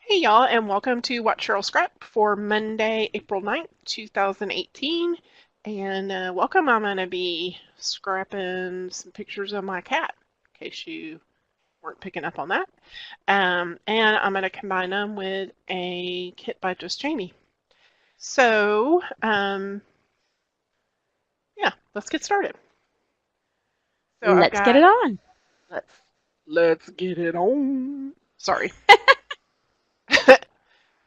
Hey y'all, and welcome to Watch Cheryl Scrap for Monday, April 9th, 2018. And welcome, I'm going to be scrapping some pictures of my cat, in case you weren't picking up on that. And I'm going to combine them with a kit by Just Jamie. So, yeah, let's get started. So I've Let's get got, it on. let's, let's get it on. Sorry.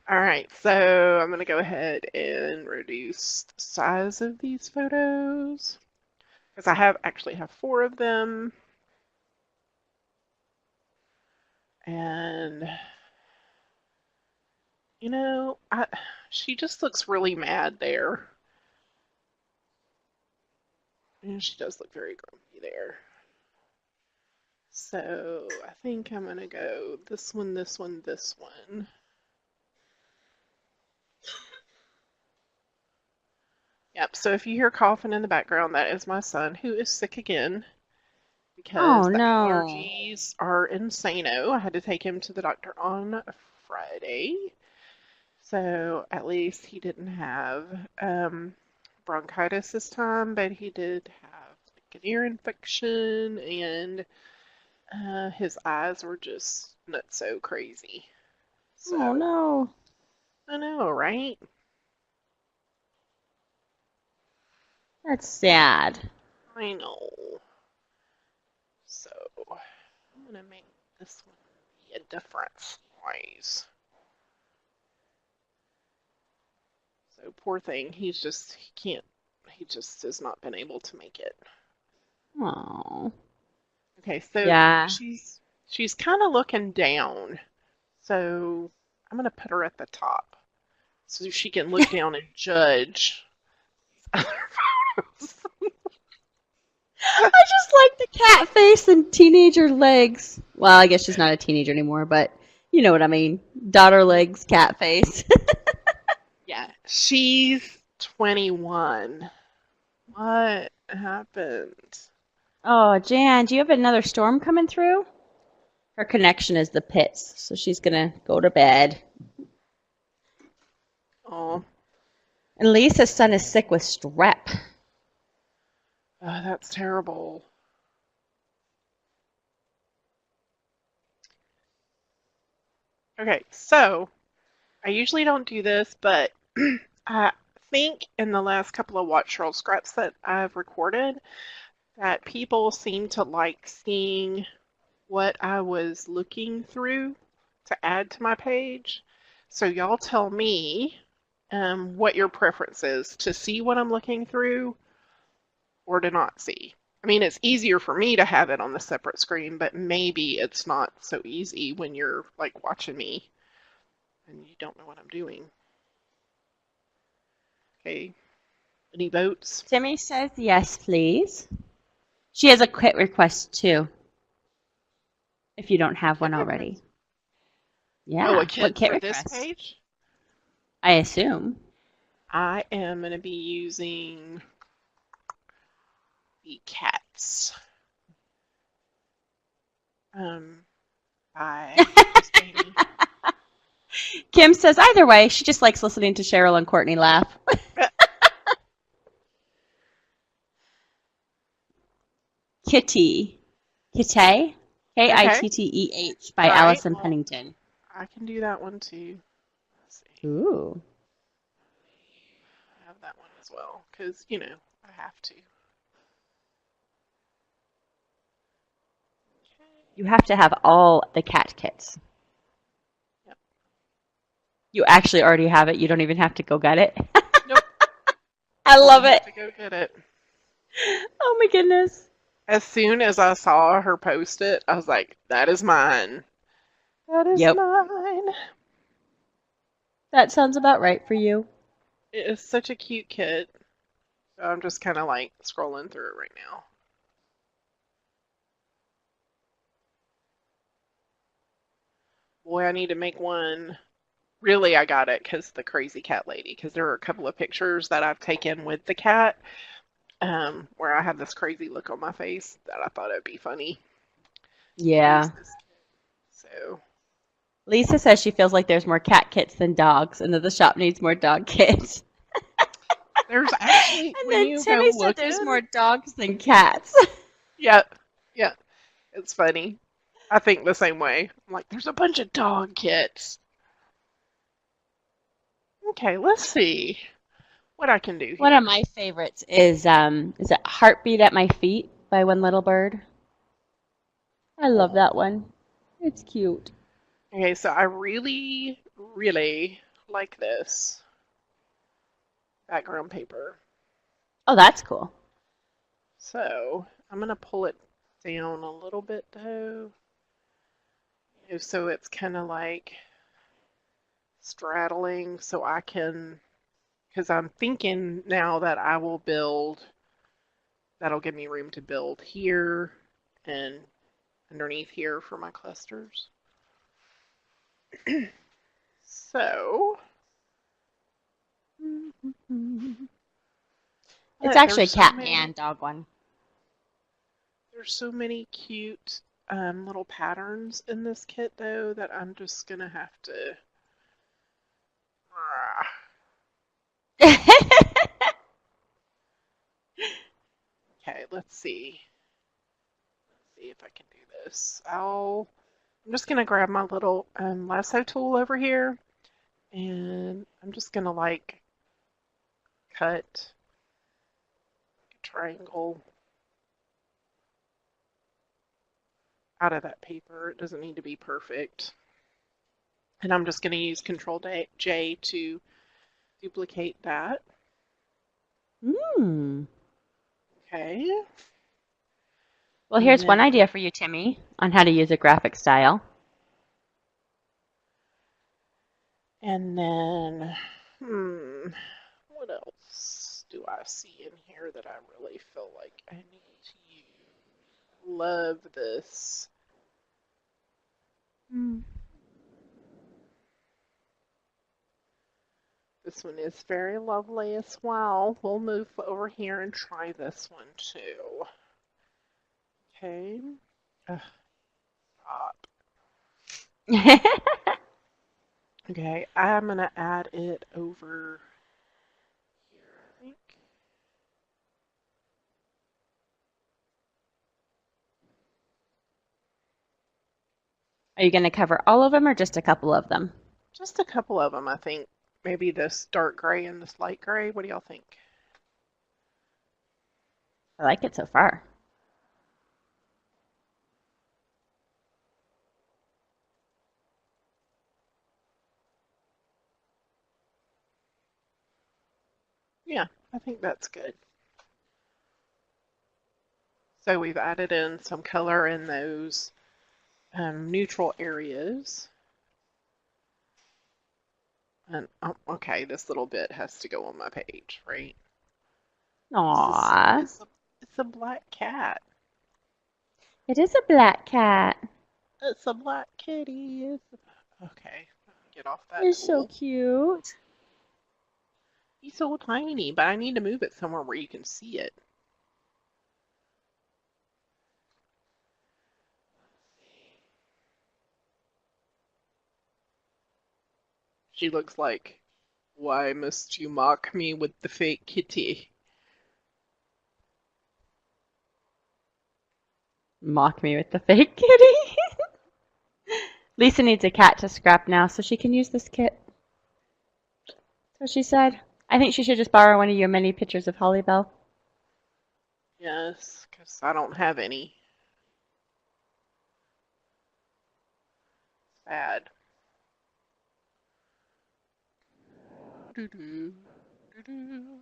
All right, so I'm going to go ahead and reduce the size of these photos because I actually have four of them. And you know, she just looks really mad there. And she does look very grumpy there. So I think I'm going to go this one, this one, this one. Yep, so if you hear coughing in the background, that is my son who is sick again because Oh the no. allergies are insano. I had to take him to the doctor on Friday. So at least he didn't have bronchitis this time, but he did have like an ear infection and his eyes were just not so crazy. Oh So no. I know, right? That's sad. I know. So I'm gonna make this one be a different size. So poor thing, he can't, he just has not been able to make it. Oh. Okay, so Yeah. she's kind of looking down. So I'm gonna put her at the top so she can look down and judge other photos. I just like the cat face and teenager legs. Well, I guess she's not a teenager anymore, but you know what I mean. Daughter legs, cat face. Yeah, she's 21. What happened? Oh, Jan, do you have another storm coming through? Her connection is the pits, so she's gonna go to bed. Oh, And Lisa's son is sick with strep. that's terrible. Okay, so I usually don't do this, but I think in the last couple of Watch Roll scraps that I've recorded, that people seem to like seeing what I was looking through to add to my page. So y'all tell me what your preference is, to see what I'm looking through or to not see. I mean, it's easier for me to have it on the separate screen, but maybe it's not so easy when you're like watching me and you don't know what I'm doing. Okay, any votes? Timmy says yes, please. She has a quit request too, if you don't have Kit one already. request. Oh, a Yeah. What kit kit for this request? page? I assume. I am going to be using the cats um, by Just Jamie. Kim says either way, she just likes listening to Cheryl and Courtney laugh. Kitty. Kitteh? Okay, Kitteh by all right. Allison Well, Pennington. I can do that one too. Let's see. Ooh. I have that one as well because, you know, I have to. You have to have all the cat kits. Yep. You actually already have it. You don't even have to go get it. Nope. I Don't love have it. to go get it. Oh my goodness. As soon as I saw her post it, I was like, that is mine. That is Yep. mine. That sounds about right for you. It is such a cute kit. So I'm just kind of like scrolling through it right now. Boy, I need to make one. Really, I got it because the crazy cat lady. Because there are a couple of pictures that I've taken with the cat where I have this crazy look on my face that I thought it'd be funny to use Yeah. this kit. So, Lisa says she feels like there's more cat kits than dogs, and that the shop needs more dog kits. There's actually, And when then you go Timmy said there's looking, more dogs than cats. yeah, yeah, it's funny. I think the same way. I'm like, there's a bunch of dog kits. Okay, let's see what I can do One of here. my favorites is it Heartbeat at My Feet by One Little Bird. I love that one. It's cute. Okay, so I really, really like this background paper. Oh, that's cool. So I'm gonna pull it down a little bit though, so it's kind of like straddling so I can, because I'm thinking now that I will build, that'll give me room to build here and underneath here for my clusters. So, It's but actually a cat and dog one. there's so many cute little patterns in this kit though that I'm just gonna have to. Okay, let's see. See if I can do this. I'm just gonna grab my little lasso tool over here, and I'm just gonna like cut a triangle out of that paper. It doesn't need to be perfect. And I'm just gonna use Control J to duplicate that. Hmm. Okay, Well, and here's one then idea for you, Timmy, on how to use a graphic style. and then what else do I see in here that I really feel like I need to use? Love this. This one is very lovely as well. We'll move over here and try this one too. Okay. Ugh, stop. Okay, I'm gonna add it over here, I think. Are you going to cover all of them or just a couple of them? Just a couple of them, I think. Maybe this dark gray and this light gray. What do y'all think? I like it so far. Yeah, I think that's good. So we've added in some color in those neutral areas. And oh, okay, this little bit has to go on my page, right? This is Aww. it's a black cat. It is a black cat. It's a black kitty. Okay, get off that It's so tool. cute. He's so tiny, but I need to move it somewhere where you can see it. She looks like, why must you mock me with the fake kitty? Mock me with the fake kitty. Lisa needs a cat to scrap now so she can use this kit. So she said. I think she should just borrow one of your many pictures of Holly Bell. Yes, because I don't have any. Sad. Doo -doo, doo -doo.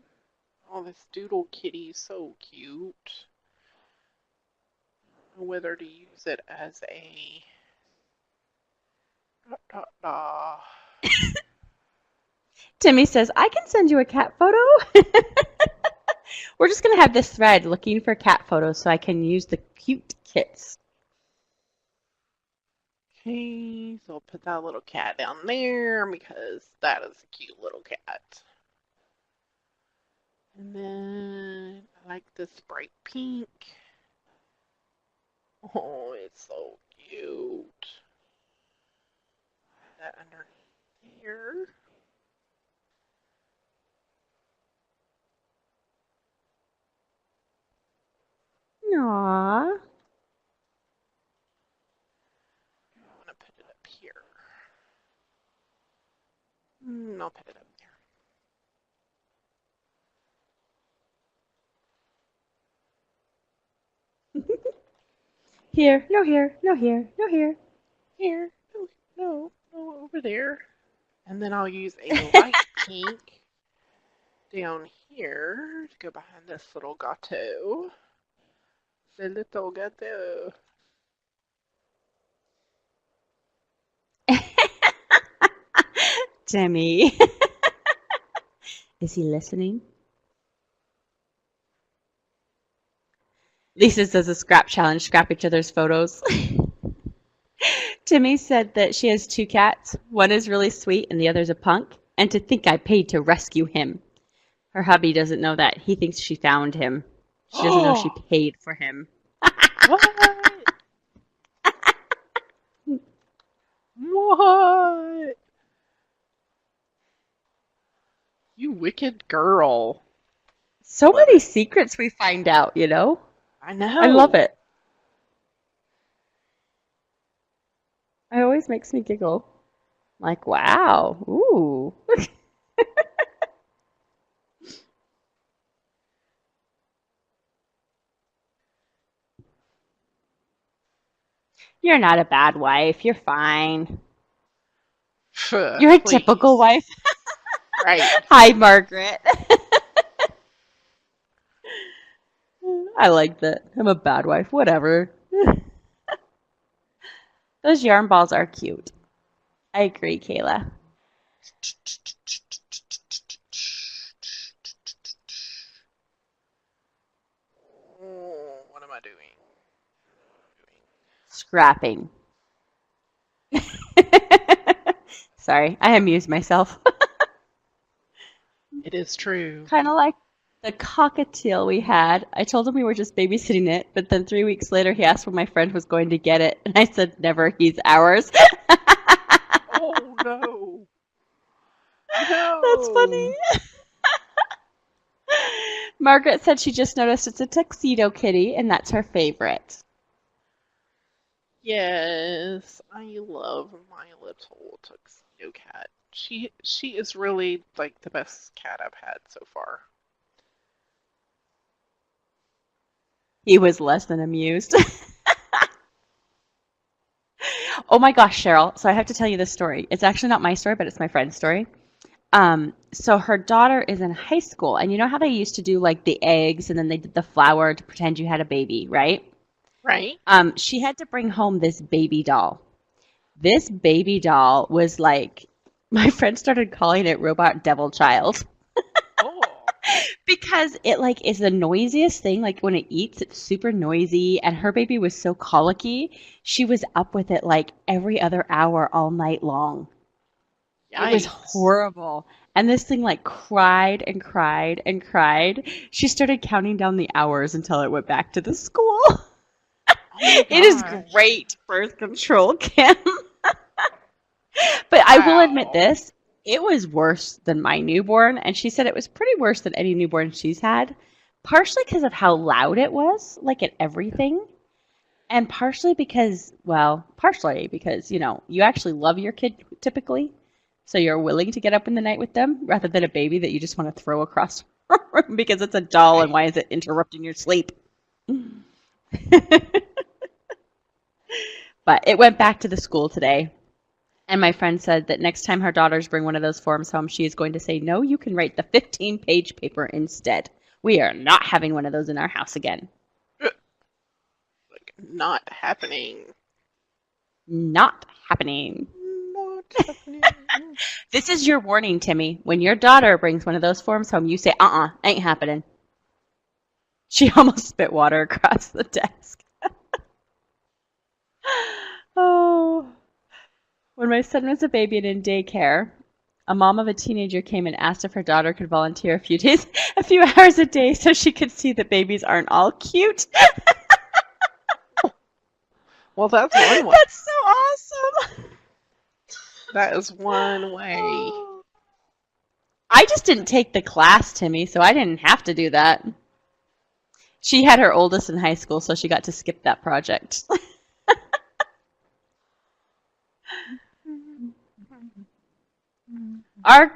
Oh, this doodle kitty is so cute. I don't know whether to use it as a da, da, da. Timmy says, I can send you a cat photo. We're just going to have this thread looking for cat photos so I can use the cute kits. Okay, so I'll put that little cat down there because that is a cute little cat. And then I like this bright pink. Oh, it's so cute. that under here. Aww. I want to put it up here. I'll put it up Here, no here, no here, no here. here. No, no, no, over there. And then I'll use a light pink down here to go behind this little gateau. The little gateau. Demi. Is he listening? Lisa does a scrap challenge, scrap each other's photos. Timmy said that she has 2 cats. One is really sweet and the other's a punk. And to think I paid to rescue him. Her hubby doesn't know that. He thinks she found him. She doesn't know she paid for him. What? What? You wicked girl. So Love many it. secrets we find out, you know? I know. I love it. It always makes me giggle. Like, wow. Ooh. You're not a bad wife. You're fine. You're a typical Please. wife. Right. Hi, Margaret. I like that. I'm a bad wife. Whatever. Those yarn balls are cute. I agree, Kayla. What am I doing? Scrapping. Sorry, I amused myself. It is true. Kind of like the cockatiel we had. I told him we were just babysitting it, but then 3 weeks later he asked when my friend was going to get it, and I said, never, he's ours. Oh no. That's funny. No. Margaret said she just noticed it's a tuxedo kitty, and that's her favorite. Yes, I love my little tuxedo cat. She is really like the best cat I've had so far. He was less than amused. Oh my gosh, Cheryl. So I have to tell you this story. It's actually not my story, but it's my friend's story. So her daughter is in high school, and you know how they used to do like the eggs and then they did the flour to pretend you had a baby, right? Right? She had to bring home this baby doll. This baby doll was like, my friend started calling it Robot Devil Child Oh, because it like is the noisiest thing. Like when it eats, it's super noisy, and her baby was so colicky, she was up with it like every other hour all night long. It was yikes. horrible. And this thing like cried and cried and cried. She started counting down the hours until it went back to the school. Oh my It is gosh. great birth control, Kim. But I will admit Wow. this, it was worse than my newborn, and she said it was pretty worse than any newborn she's had, partially because of how loud it was, like at everything, and partially because, you actually love your kid typically, so you're willing to get up in the night with them rather than a baby that you just want to throw across the room because it's a doll and Right. why is it interrupting your sleep? But it went back to the school today. And my friend said that next time her daughters bring one of those forms home, she is going to say, no, you can write the 15-page paper instead. We are not having one of those in our house again. Like not happening. Not happening. Not happening. This is your warning, Timmy. When your daughter brings one of those forms home, you say, ain't happening. She almost spit water across the desk. Oh. When my son was a baby and in daycare, a mom of a teenager came and asked if her daughter could volunteer a few hours a day so she could see that babies aren't all cute. Well, that's one way. That's so awesome. That is one way. Oh. I just didn't take the class, Timmy, so I didn't have to do that. She had her oldest in high school, so she got to skip that project. Our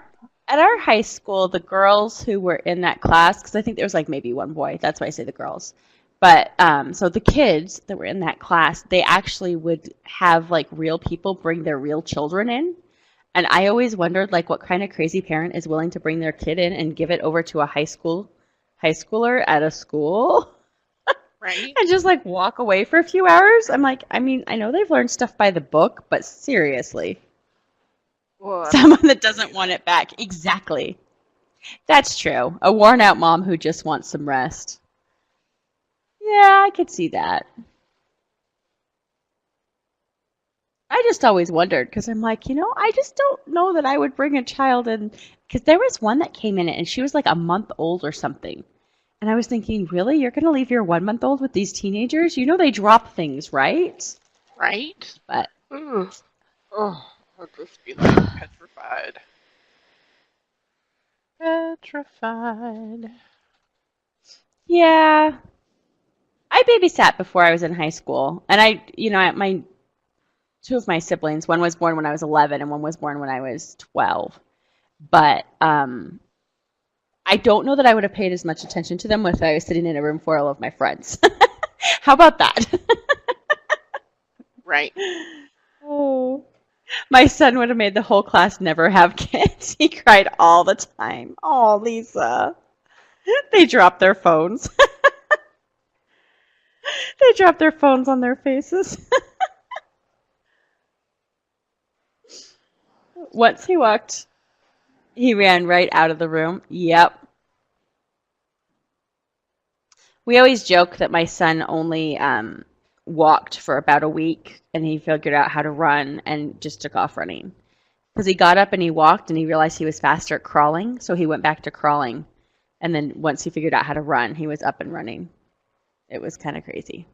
At our high school, the girls who were in that class, because I think there was like maybe one boy, that's why I say the girls. But so the kids that were in that class, they actually would have like real people bring their real children in. And I always wondered like what kind of crazy parent is willing to bring their kid in and give it over to a high schooler at a school Right? and just like walk away for a few hours. I'm like, I mean, I know they've learned stuff by the book, but seriously, Well, I someone mean, that doesn't want it back. Exactly. That's true. A worn out mom who just wants some rest. Yeah, I could see that. I just always wondered because I'm like, I just don't know that I would bring a child in. Because there was one that came in and she was like a month old or something. And I was thinking, really? You're going to leave your 1 month old with these teenagers? You know they drop things, right? right? But Ugh. Oh, I'll just be like petrified. Petrified. yeah, I babysat before I was in high school. And my two of my siblings, one was born when I was 11 and one was born when I was 12. But I don't know that I would have paid as much attention to them if I was sitting in a room full of my friends. How about that? Right. Oh, my son would have made the whole class never have kids. He cried all the time. Oh, Lisa. They dropped their phones. They dropped their phones on their faces. Once he ran right out of the room. Yep. We always joke that my son only walked for about a week and he figured out how to run and just took off running. Because he got up and he walked and he realized he was faster at crawling, so he went back to crawling. And then once he figured out how to run, he was up and running. It was kind of crazy.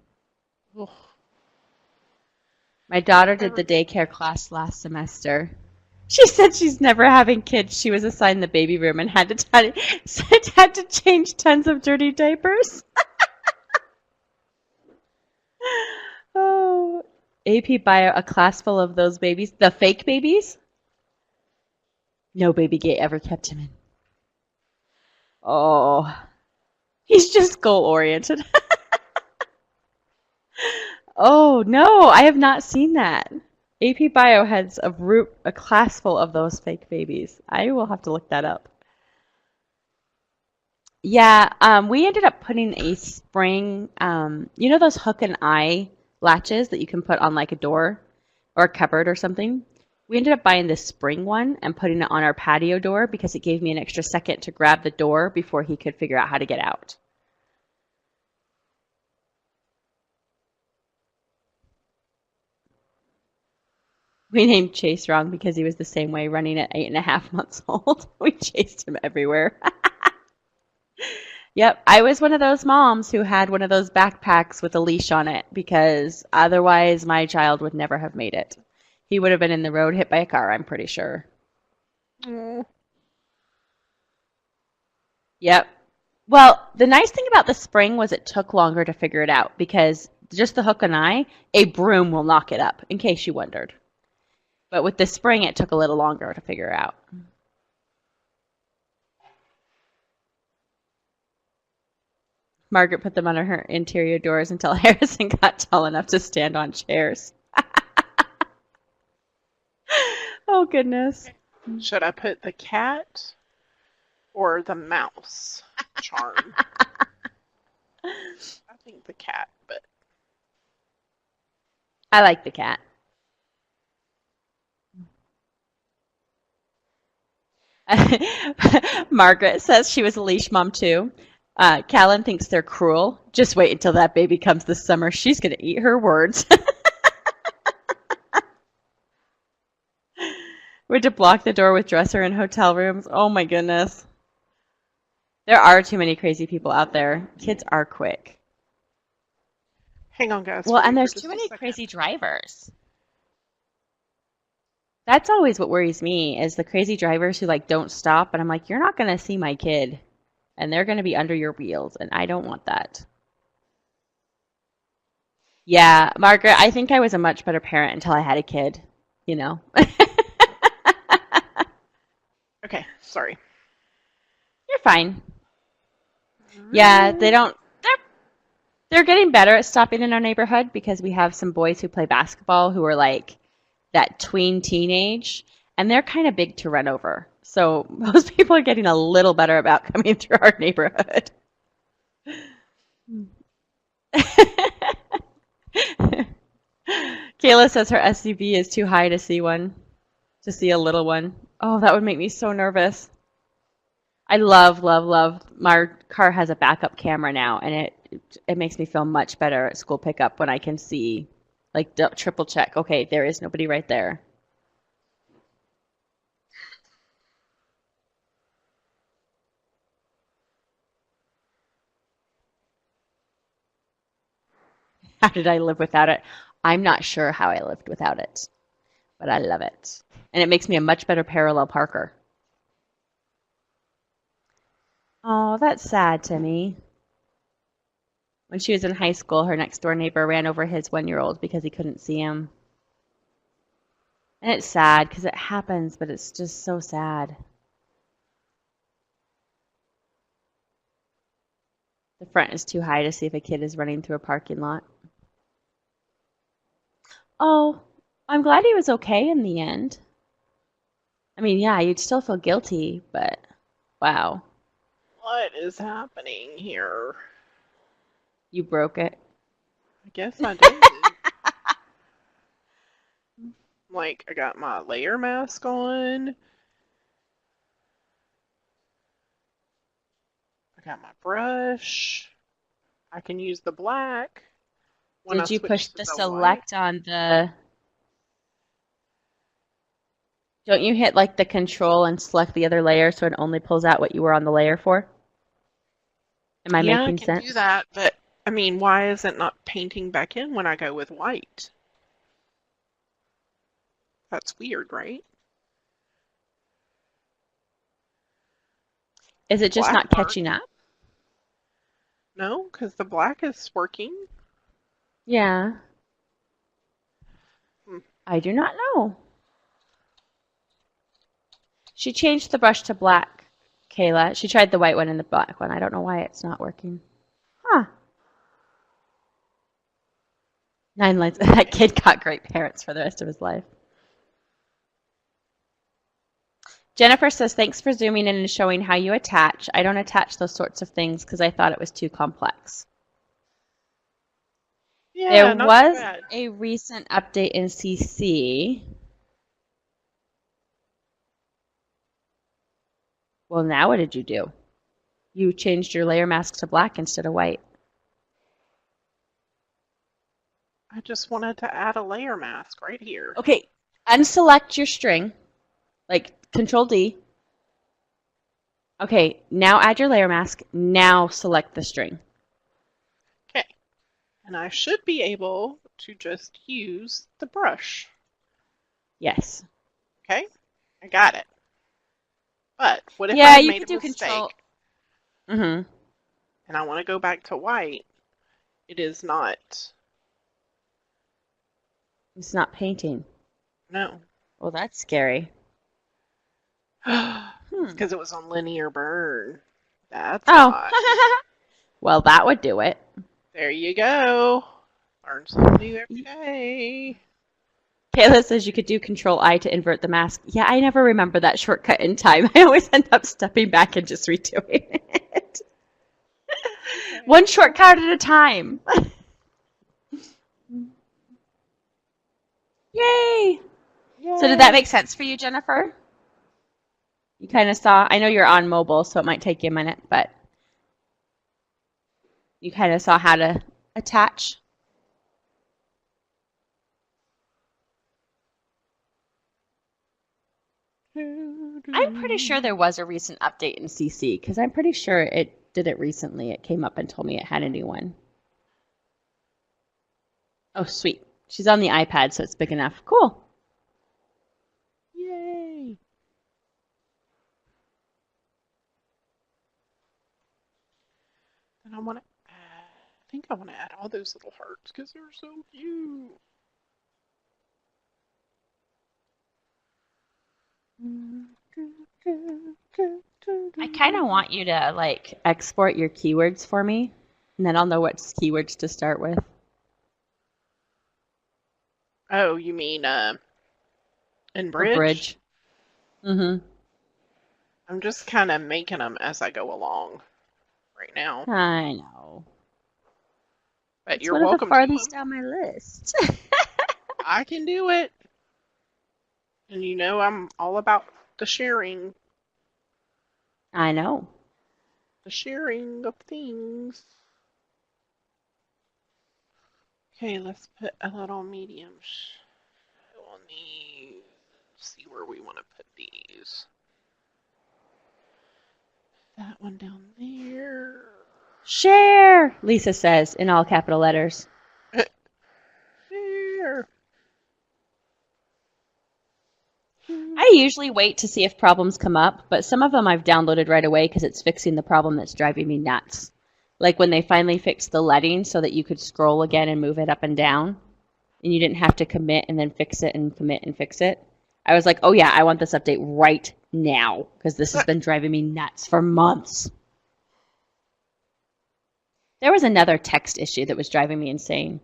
Ugh. My daughter I did the re- daycare class last semester. She said she's never having kids. She was assigned the baby room and had to change tons of dirty diapers. Oh, AP Bio, a class full of those babies, the fake babies. No baby gate ever kept him in. Oh, he's just goal oriented. Oh no, I have not seen that. AP Bio has a class full of those fake babies. I will have to look that up. Yeah, we ended up putting a spring, those hook and eye latches that you can put on like a door or a cupboard or something. We ended up buying this spring one and putting it on our patio door because it gave me an extra second to grab the door before he could figure out how to get out. We named Chase wrong because he was the same way running at 8.5 months old. We chased him everywhere. Yep, I was one of those moms who had one of those backpacks with a leash on it because otherwise my child would never have made it. He would have been in the road hit by a car, I'm pretty sure. mm, Yep. Well, the nice thing about the spring was it took longer to figure it out because just the hook and eye, a broom will knock it up, in case you wondered. But with the spring, it took a little longer to figure out. Margaret put them under her interior doors until Harrison got tall enough to stand on chairs. Oh, goodness. should I put the cat or the mouse charm? I think the cat, but I like the cat. Margaret says she was a leash mom too. Callan thinks they're cruel. Just wait until that baby comes this summer. She's going to eat her words. We had to block the door with dresser in hotel rooms. Oh my goodness. There are too many crazy people out there. Kids are quick. hang on, guys, Well, for me and for there's too just a many second. crazy drivers. That's always what worries me is the crazy drivers who like don't stop and I'm like, you're not gonna see my kid and they're gonna be under your wheels and I don't want that. Yeah, Margaret, I think I was a much better parent until I had a kid, you know. Okay, sorry. You're fine. Yeah, they're getting better at stopping in our neighborhood because we have some boys who play basketball who are like that tween teenage, and they're kind of big to run over. So most people are getting a little better about coming through our neighborhood. Kayla says her SUV is too high to see one, to see a little one. Oh, that would make me so nervous. I love, love, love. My car has a backup camera now, and it makes me feel much better at school pickup when I can see, like, triple check. Okay, there is nobody right there. How did I live without it? I'm not sure how I lived without it, but I love it. And it makes me a much better parallel parker. Oh, that's sad to me. When she was in high school, her next door neighbor ran over his 1-year-old because he couldn't see him. And it's sad because it happens, but it's just so sad. The front is too high to see if a kid is running through a parking lot. Oh, I'm glad he was okay in the end. I mean, yeah, you'd still feel guilty, but wow, What is happening here? you broke it. I guess I did. Like, I got my layer mask on. I got my brush. I can use the black when I Did you push switch to the the white. select on the... Don't you hit like the control and select the other layer so it only pulls out what you were on the layer for? Am I Yeah, I making can do sense? that, but I mean, why is it not painting back in when I go with white? That's weird, right? Is The it just black not part. catching up? No, because the black is working. Yeah, Hmm. I do not know. She changed the brush to black, Kayla. She tried the white one and the black one. I don't know why it's not working. Huh. 9 lines. That kid got great parents for the rest of his life. Jennifer says, thanks for zooming in and showing how you attach. I don't attach those sorts of things because I thought it was too complex. There Yeah, not too was bad. a recent update in CC. Well, now what did you do? You changed your layer mask to black instead of white. I just wanted to add a layer mask right here. Okay, unselect your string, like Control D. Okay, now add your layer mask. Now select the string. Okay, and I should be able to just use the brush. Yes. Okay, I got it. But what if Yeah, I you made could a do Control. mistake Mm-hmm. and I want to go back to white? It is not. It's not painting. No. Well, that's scary. It's Hmm. because it was on linear burn. That's Oh. why. Well, that would do it. There you go. Learn something new every day. Kayla says you could do Control I to invert the mask. Yeah, I never remember that shortcut in time. I always end up stepping back and just redoing it. One Okay. shortcut at a time. Yay! So did that Yay. make sense for you, Jennifer? You kind of saw, I know you're on mobile, so it might take you a minute, but you kind of saw how to attach. I'm pretty sure there was a recent update in CC because I'm pretty sure it did it recently. It came up and told me it had a new one. Oh, sweet. She's on the iPad, so it's big enough. Cool. And I think I want to add all those little hearts because they're so cute. I kind of want you to like export your keywords for me, and then I'll know what keywords to start with. Oh, you mean in For Bridge? bridge. Mm-hmm. I'm just kind of making them as I go along right now. I know. But It's you're one of the welcome to farthest them. down my list. I can do it. And you know I'm all about the sharing, I know. the sharing of things. Okay, let's put a little medium show on these. See where we want to put these. That one down there. Share, Lisa says in all capital letters. There. I usually wait to see if problems come up, but some of them I've downloaded right away because it's fixing the problem that's driving me nuts. Like when they finally fixed the leading so that you could scroll again and move it up and down, and you didn't have to commit and then fix it and commit and fix it. I was like, oh yeah, I want this update right now because this has been driving me nuts for months. There was another text issue that was driving me insane.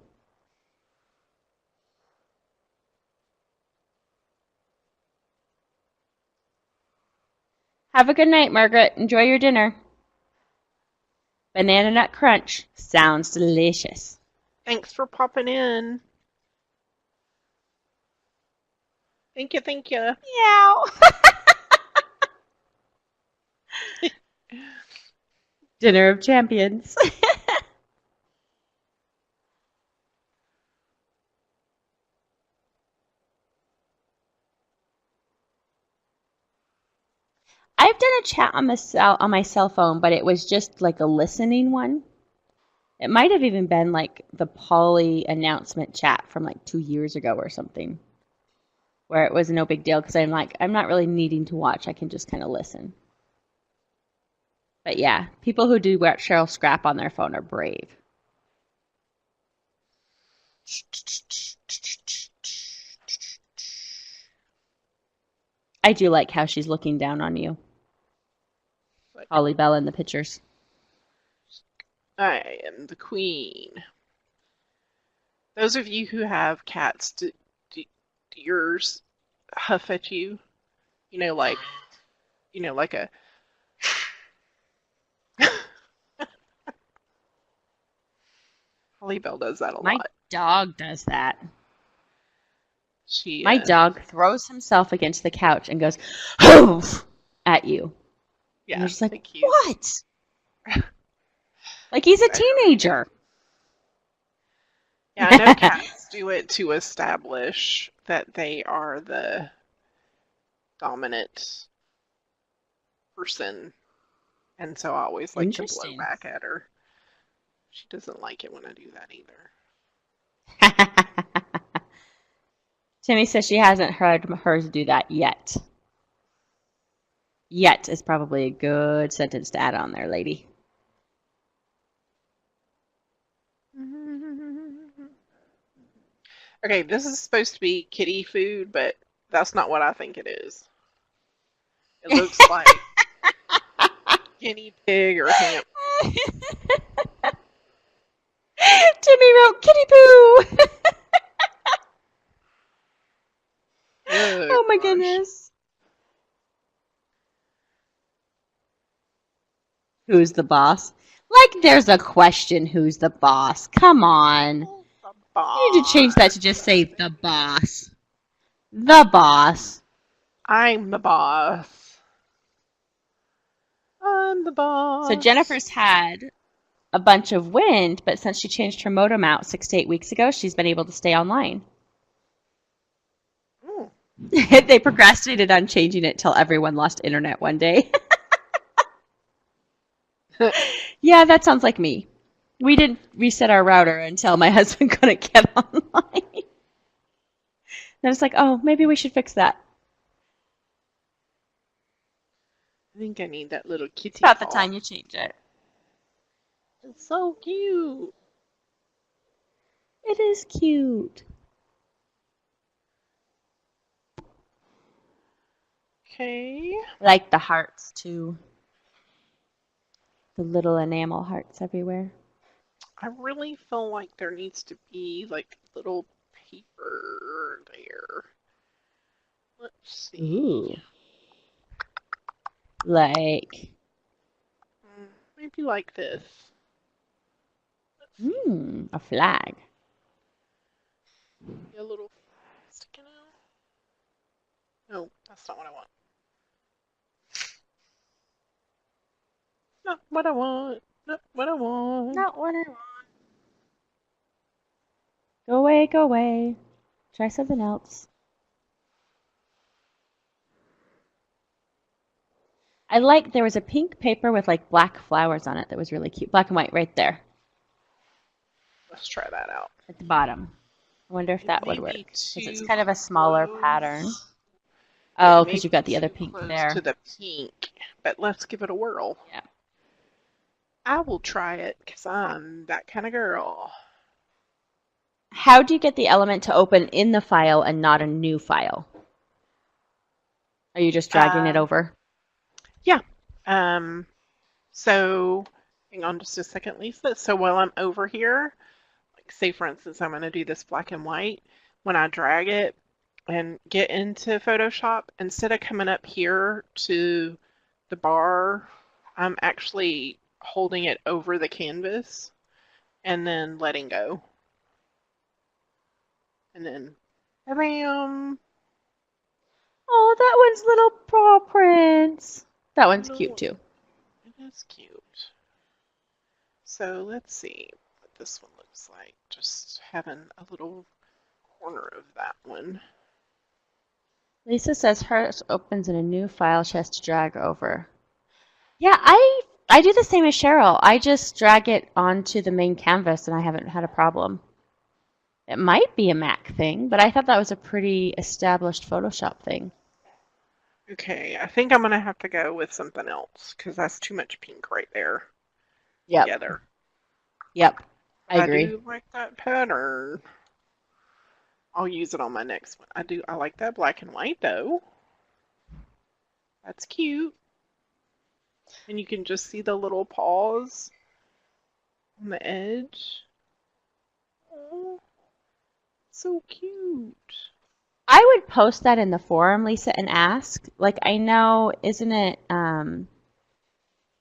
Have a good night, Margaret. Enjoy your dinner. Banana nut crunch. Sounds delicious. Thanks for popping in. Thank you, thank you. Meow. Dinner of champions. I've done a chat on my cell phone, but it was just like a listening one. It might have even been like the Polly announcement chat from like 2 years ago or something, where it was no big deal because I'm like, I'm not really needing to watch. I can just kind of listen. But yeah, people who do watch Cheryl Scrap on their phone are brave. I do like how she's looking down on you, But Holly Bell in the pictures. I am the queen. Those of you who have cats, do yours huff at you? You know, like like a. Holly Bell does that a My lot. dog does that. She My dog throws himself against the couch and goes, hoof, at you. And you're yeah, just like, like what? Like he's a I know. teenager. Yeah, I know cats do it to establish that they are the dominant person, and so I always like to blow Interesting. back at her. She doesn't like it when I do that either. Timmy says she hasn't heard hers do that yet. Yet is probably a good sentence to add on there, lady. Okay, this is supposed to be kitty food, but that's not what I think it is. It looks like guinea pig or ham. Timmy wrote kitty poo. Oh Oh my gosh. goodness. Who's the boss? Like there's a question who's the boss. Come on. The You need to change that to boss. just say the boss. The boss. I'm the boss. I'm the So boss. Jennifer's had a bunch of wind, but since she changed her modem out 6 to 8 weeks ago, she's been able to stay online. Mm. They procrastinated on changing it till everyone lost internet one day. Yeah, that sounds like me. We didn't reset our router until my husband couldn't get online. Then it's like, oh, maybe we should fix that. I think I need that little It's kitty about the paw. time you change it. It's so cute. It is cute. Okay. I like the hearts too. The little enamel hearts everywhere. I really feel like there needs to be like little paper there. Let's see. Ooh. Like, Maybe like this. Let's see. a flag. A little sticking out. No, that's not what I want. Not what I want. Not what I want. Not what I want. Go away, go away. Try something else. I like there was a pink paper with like black flowers on it that was really cute. Black and white right there Let's try that out. at the bottom. I wonder if It that may would work be because it's too kind of a smaller pattern. close. It Oh, may because you've be got the other too pink close to there. the pink, but let's give it a whirl. Yeah. I will try it because I'm that kind of girl. How do you get the element to open in the file and not a new file? Are you just dragging it Um, over? yeah. So hang on just a second, Lisa. So while I'm over here, like say for instance, I'm going to do this black and white. When I drag it and get into Photoshop, instead of coming up here to the bar, I'm actually holding it over the canvas and then letting go. And then, bam! Oh, that one's little paw prints. That one's cute No, too. it is cute. So let's see what this one looks like. Just having a little corner of that one. Lisa says hers opens in a new file she has to drag over. Yeah, I do the same as Cheryl. I just drag it onto the main canvas and I haven't had a problem. It might be a Mac thing, but I thought that was a pretty established Photoshop thing. Okay, I think I'm gonna have to go with something else because that's too much pink right there Yep. together. Yep. I But I agree. do like that pattern. I'll use it on my next one. I like that black and white though. That's cute. And you can just see the little paws on the edge. Oh, so cute. I would post that in the forum, Lisa, and ask. Like, I know, isn't it,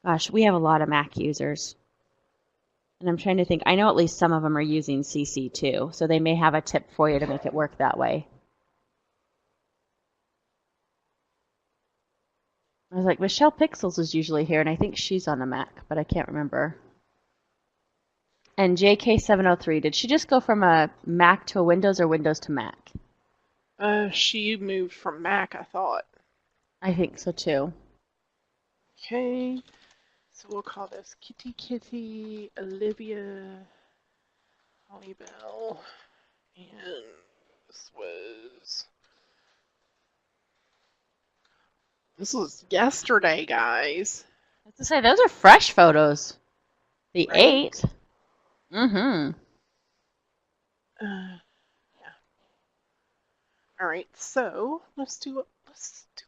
gosh, we have a lot of Mac users. And I'm trying to think, I know at least some of them are using CC too, so they may have a tip for you to make it work that way. I was like, Michelle Pixels is usually here, and I think she's on the Mac, but I can't remember. And JK703, did she just go from a Mac to a Windows or Windows to Mac? She moved from Mac, I thought. I think so too. Okay, so we'll call this Kitty Kitty Olivia Holly Bell. And this was yesterday, guys. I have to say, those are fresh photos. The Right? 8. Mm-hmm. Yeah. All right, so let's do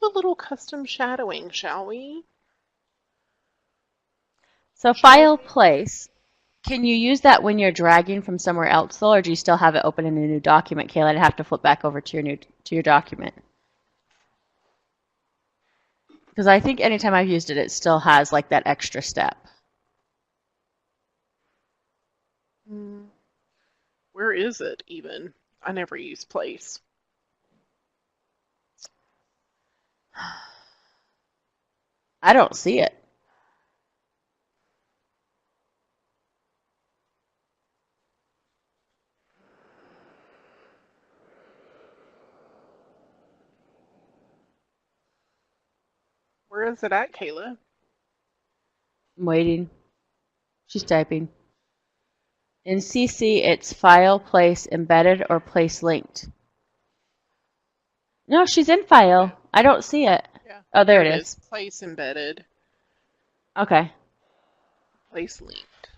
a little custom shadowing, shall we? So Shall file we? place. Can you use that when you're dragging from somewhere else though, or do you still have it open in a new document, Kayla, and have to flip back over to your document? Because I think anytime I've used it, it still has like that extra step. Mm, where is it even? I never use place. I don't see it. Where is it at, Kayla? I'm waiting. She's typing. In CC, it's file, place, embedded, or place linked. No, she's in Yeah, file. I don't see it. yeah. Oh, there There it it is. is. Place embedded, Okay. place linked.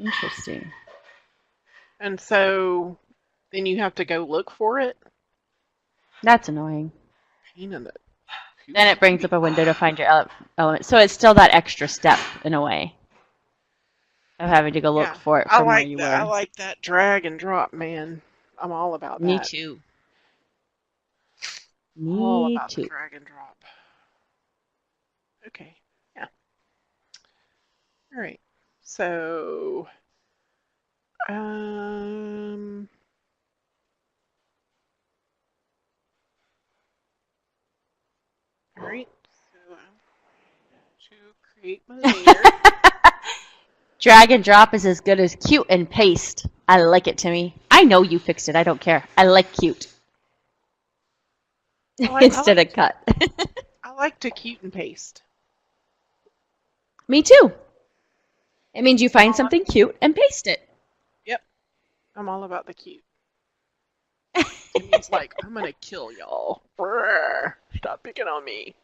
Interesting. And so then you have to go look for it. That's annoying. Pain in the Then it hoochie brings coochie. up a window to find your element. So it's still that extra step in a way of having to go look Yeah, for it I from where like you that. I were. like that drag and drop, man. I'm all about Me that. too. All Me about the too. drag and drop. Okay. Yeah. All right. So, um, all right. So to create my layer. Drag and drop is as good as cute and paste. I like it, Timmy. I know you fixed it. I don't care. I like cute I like I instead like of cut. I like to cute and paste. Me too. It means you I'm find all something cute and paste it. Yep. I'm all about the cute. Timmy's like, I'm gonna kill y'all. Brr, stop picking on me.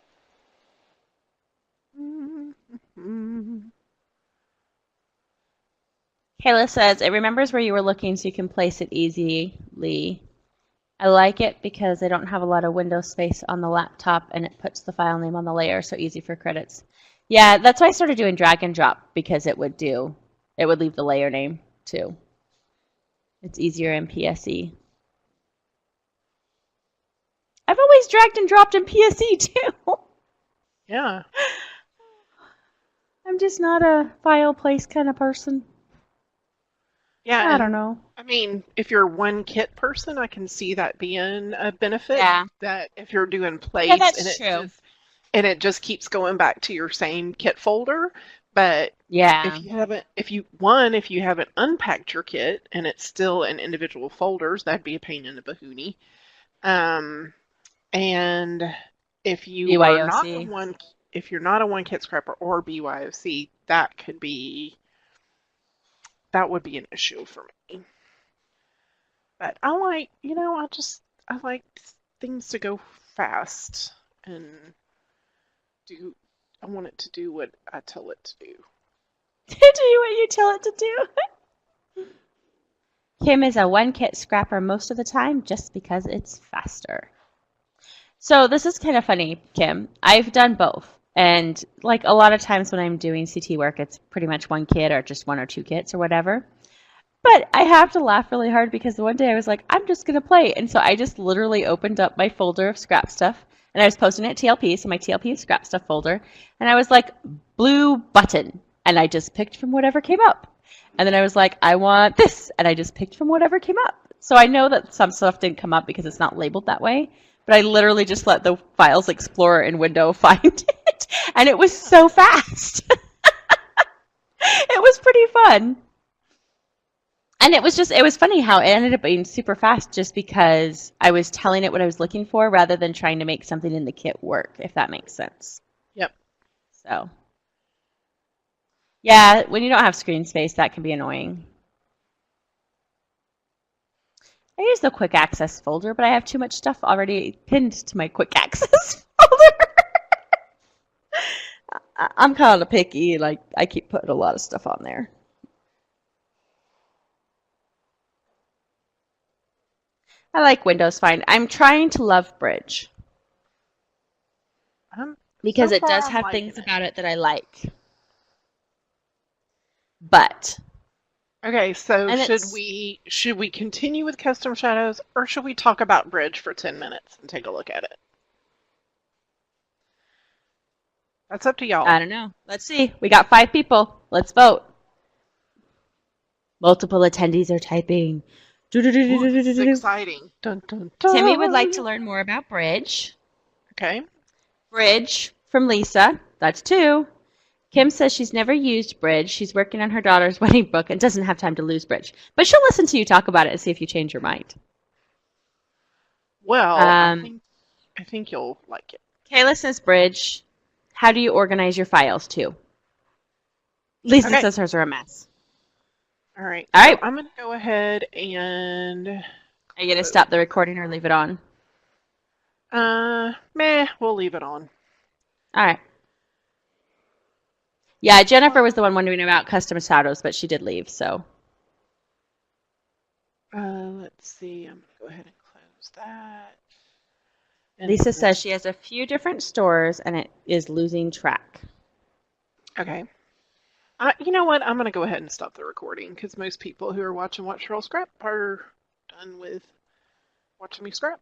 Kayla says it remembers where you were looking so you can place it easily. I like it because I don't have a lot of window space on the laptop and it puts the file name on the layer so easy for credits. Yeah, that's why I started doing drag and drop because it would leave the layer name too. It's easier in PSE. I've always dragged and dropped in PSE too. Yeah. I'm just not a file place kind of person. Yeah, I don't and know. I mean, if you're one kit person, I can see that being a benefit. Yeah. That if you're doing Yeah, place that's true. and it just keeps going back to your same kit folder, but Yeah. if you haven't unpacked your kit and it's still in individual folders, that'd be a pain in the bahoonie. Um, and if you are not BYOC. if you're not a one kit scrapper or BYOC, that would be an issue for me. But I like, I like things to go fast and do, I want it to do what I tell it to do. Do what you tell it to do. Kim is a one kit scrapper most of the time just because it's faster. So this is kind of funny, Kim. I've done both. And like a lot of times when I'm doing CT work, it's pretty much one kit or just one or two kits or whatever. But I have to laugh really hard because the one day I was like, I'm just going to play. And so I just literally opened up my folder of scrap stuff and I was posting it TLP, so my TLP scrap stuff folder. And I was like, blue button. And I just picked from whatever came up. And then I was like, I want this. And I just picked from whatever came up. So I know that some stuff didn't come up because it's not labeled that way. But I literally just let the Files Explorer in Window find it. And it was so fast. It was pretty fun. And it was funny how it ended up being super fast just because I was telling it what I was looking for rather than trying to make something in the kit work, if that makes sense. Yep. So, yeah, when you don't have screen space, that can be annoying. I use the quick access folder, but I have too much stuff already pinned to my quick access folder. I'm kind of picky, like I keep putting a lot of stuff on there. I like Windows Find. I'm trying to love Bridge because So it far does I'm have liking things it. about it that I like. But Okay, so and should we continue with custom shadows or should we talk about Bridge for 10 minutes and take a look at it? That's up to y'all. I don't know. Let's see. We got 5 people. Let's vote. Multiple attendees are typing. Ooh, this is exciting. Dun dun Timmy would like dun. to learn more about Bridge. Okay. Bridge from Lisa. That's 2. Kim says she's never used Bridge. She's working on her daughter's wedding book and doesn't have time to lose Bridge. But she'll listen to you talk about it and see if you change your mind. Well, Um, I think you'll like it. Kayla says Bridge. How do you organize your files too? Lisa Okay. says hers are a mess. All right. All So right. I'm going to go ahead and Are you going to stop the recording or leave it on? we'll leave it on. All right. Yeah, Jennifer was Well, the one wondering about custom shadows, but she did leave, so. let's see. I'm gonna go ahead and close that. And Lisa says she has a few different stores and it is losing track. okay. You know what? I'm gonna go ahead and stop the recording because most people who are watching Watch Roll Scrap are done with watching me scrap.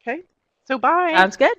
Okay. So bye. Sounds good.